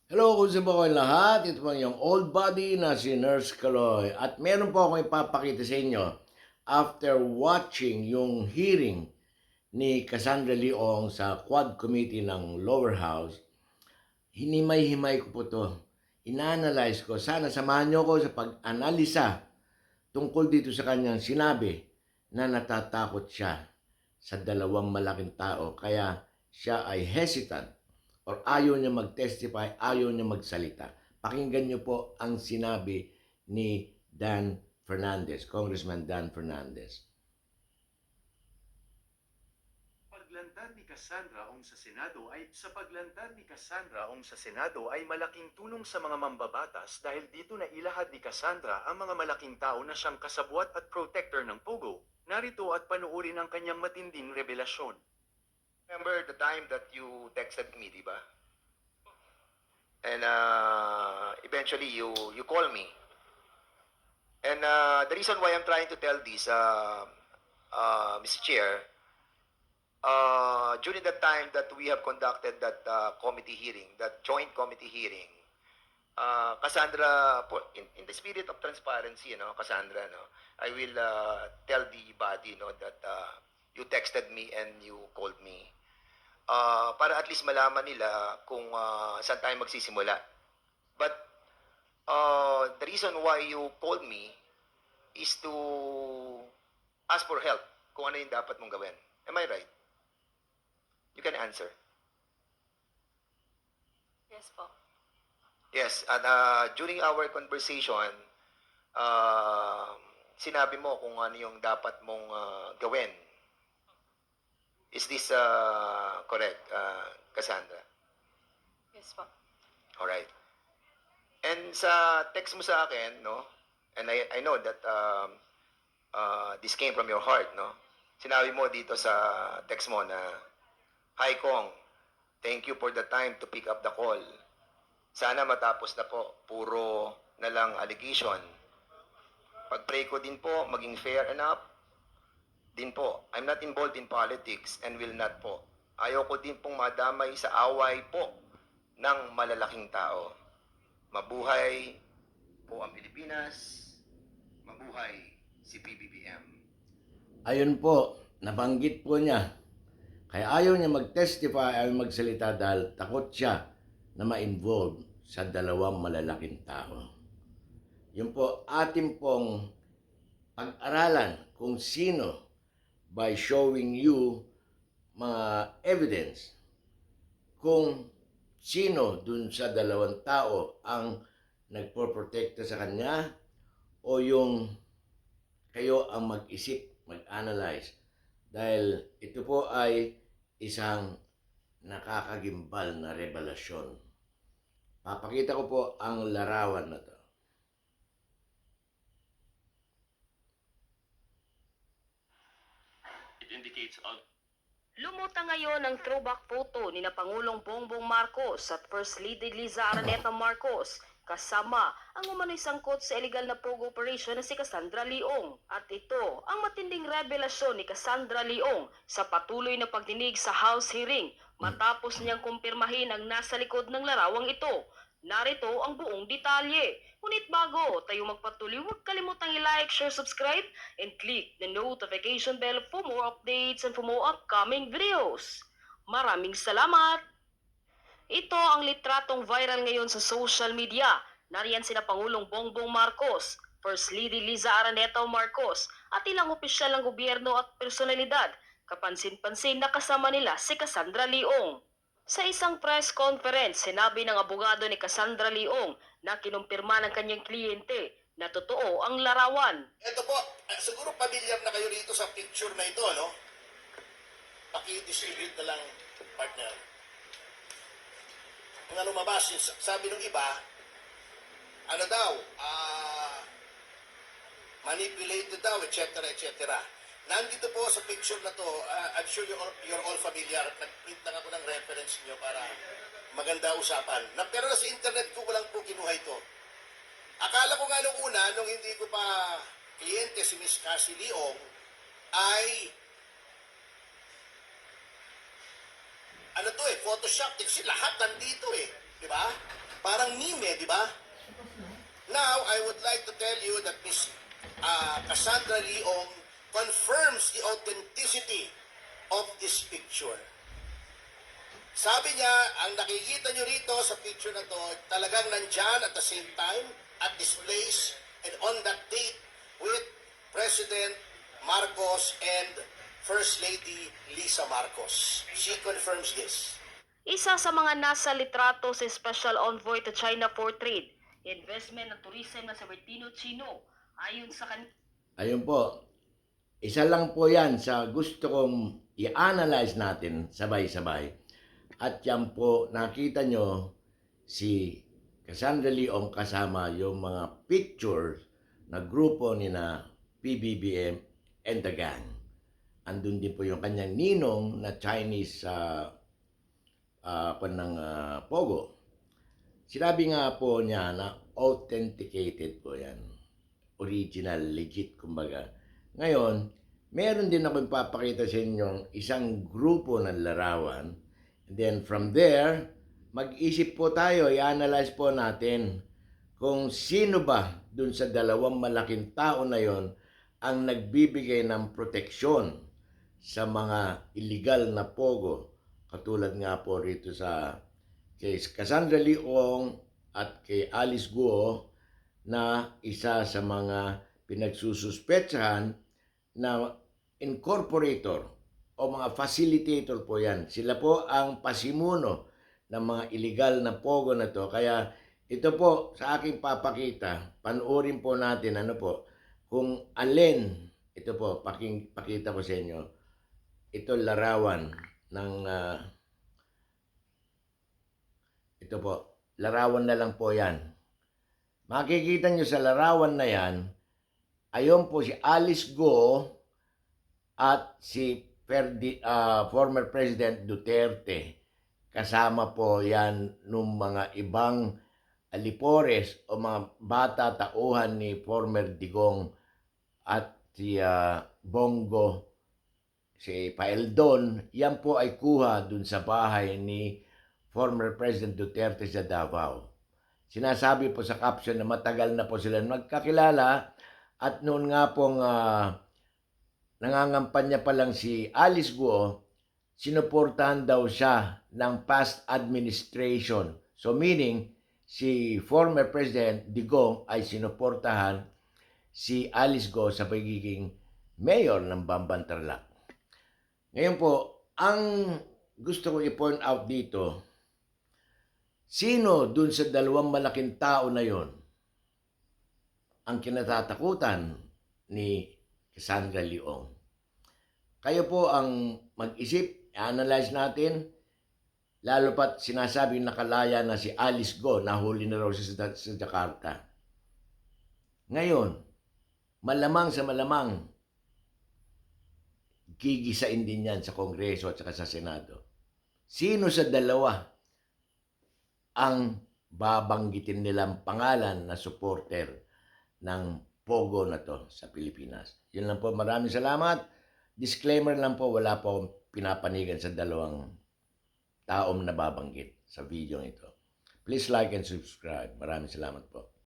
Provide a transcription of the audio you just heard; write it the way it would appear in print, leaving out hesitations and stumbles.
Hello, kung po kayong lahat. Ito po yung old body na si Nurse Kaloy. At meron po akong ipapakita sa inyo after watching yung hearing ni Cassandra Leong sa Quad Committee ng Lower House. Hinimay-himay ko po to. Ina-analyze ko. Sana samahan nyo ko sa pag-analisa tungkol dito sa kanyang sinabi na natatakot siya sa dalawang malaking tao. Kaya siya ay hesitant or ayaw niya mag-testify, ayaw niya magsalita. Pakinggan niyo po ang sinabi ni Dan Fernandez, Congressman Dan Fernandez. Paglantad ni Cassandra Ong sa Senado ay malaking tulong sa mga mambabatas dahil dito na ilahad ni Cassandra ang mga malaking tao na siyang kasabwat at protector ng Pogo. Narito at panuorin ang kanyang matinding revelasyon. Remember the time that you texted me, di ba? And eventually you call me. And the reason why I'm trying to tell this, Mr. Chair, during the time that we have conducted that committee hearing, that joint committee hearing, Cassandra, in the spirit of transparency, Cassandra, I will tell the body, that you texted me and you called me. Para at least malaman nila kung saan tayo magsisimula. But the reason why you called me is to ask for help kung ano yung dapat mong gawin. Am I right? You can answer. Yes po. Yes, and during our conversation, sinabi mo kung ano yung dapat mong gawin. Is this correct, Cassandra? Yes po. Alright. And sa text mo sa akin, and I know that this came from your heart, sinabi mo dito sa text mo na, "Hi Kong, thank you for the time to pick up the call. Sana matapos na po, puro na lang allegation. Pag-pray ko din po, maging fair enough din po. I'm not involved in politics and will not po. Ayaw ko din pong madamay sa away po ng malalaking tao. Mabuhay po ang Pilipinas. Mabuhay si PBBM." Ayun po, nabanggit po niya. Kaya ayaw niya mag-testify, ayaw magsalita dahil takot siya na ma-involve sa dalawang malalaking tao. Yun po, atin pong pag-aralan kung sino by showing you mga evidence kung sino dun sa dalawang tao ang nagpoprotekta sa kanya o yung kayo ang mag-isip, mag-analyze. Dahil ito po ay isang nakakagimbal na revelasyon. Papakita ko po ang larawan na to. It indicates Lumuta ngayon ang throwback photo ni na Pangulong Bongbong Marcos at First Lady Liza Araneta Marcos kasama ang umano'y sangkot sa illegal na pogo operation na si Cassandra Leong. At ito ang matinding revelasyon ni Cassandra Leong sa patuloy na pagdinig sa House hearing matapos niyang kumpirmahin ang nasa likod ng larawang ito. Narito ang buong detalye. Ngunit bago tayo magpatuloy, huwag kalimutang i-like, share, subscribe, and click the notification bell for more updates and for more upcoming videos. Maraming salamat! Ito ang litratong viral ngayon sa social media. Nariyan sina Pangulong Bongbong Marcos, First Lady Liza Araneta Marcos, at ilang opisyal ng gobyerno at personalidad. Kapansin-pansin na kasama nila si Cassandra Leong. Sa isang press conference, sinabi ng abogado ni Cassandra Leong na kinumpirma ng kanyang kliyente na totoo ang larawan. Ito po, siguro pamilyar na kayo dito sa picture na ito, no? Paki-distribute na lang, partner. Ang lumabas, sabi ng iba, ano daw, manipulated daw, etc., etc. Nandito po sa picture na to, I'm sure you're all familiar. Nag-print lang ako ng reference nyo para maganda usapan. Pero sa internet ko lang po kinuha ito. Akala ko nga nung una, nung hindi ko pa kliyente si Miss Cassie Leong, ay ano to Photoshop. Kasi lahat nandito Di ba? Parang meme, di ba? Now, I would like to tell you that Miss Cassandra Leong confirms the authenticity of this picture. Sabi niya, ang nakikita niyo rito sa picture na to, talagang nandyan at the same time, at this place, and on that date, with President Marcos and First Lady Lisa Marcos. She confirms this. Isa sa mga nasa litrato si Special Envoy to China for Trade, Investment at Tourism na si Bertino Chino. Ayon sa Ayun po, isa lang po yan sa gusto kong i-analyze natin sabay-sabay. At yan po, nakita nyo si Cassandra Leong kasama yung mga pictures na grupo ni na PBBM and the gang. Andun din po yung kanyang ninong na Chinese Pogo. Sinabi nga po niya na authenticated po yan. Original, legit, kumbaga. Ngayon, meron din ako ipapakita sa inyong isang grupo ng larawan. And then from there, mag-isip po tayo, i-analyze po natin kung sino ba dun sa dalawang malaking tao na yon ang nagbibigay ng proteksyon sa mga illegal na pogo. Katulad nga po rito sa kay Cassandra Leong at kay Alice Guo na isa sa mga pinagsususpetsahan na incorporator o mga facilitator po yan. Sila po ang pasimuno ng mga illegal na pogo na to. Kaya ito po sa aking papakita, panoorin po natin kung alin, ito po, pakita ko sa inyo, ito larawan ng, ito po, larawan na lang po yan. Makikita nyo sa larawan na yan, ayon po si Alice Guo at si former President Duterte. Kasama po yan nung mga ibang alipores o mga bata tauhan ni former Digong at si Bongo, si Paeldon. Yan po ay kuha dun sa bahay ni former President Duterte sa Davao. Sinasabi po sa caption na matagal na po sila magkakilala at noon nga pong nangangampanya pa lang si Alice Guo, sinuportahan daw siya ng past administration. So meaning, si former President Digong ay sinuportahan si Alice Guo sa pagiging mayor ng Bamban Tarlac. Ngayon po, ang gusto ko i-point out dito, sino dun sa dalawang malaking tao na yon ang kinatatakutan ni Cassandra Leong? Kayo po ang mag-isip, analyze natin, lalo pat sinasabing nakalaya na si Alice Guo, nahuli na raw siya sa Jakarta. Ngayon, malamang sa malamang, gigisain din yan sa Kongreso at sa Senado. Sino sa dalawa ang babanggitin nilang pangalan na supporter ng Pogo na to sa Pilipinas? Yun lang po, maraming salamat. Disclaimer lang po, wala po akong pinapanigan sa dalawang taong nababanggit sa video ito. Please like and subscribe. Maraming salamat po.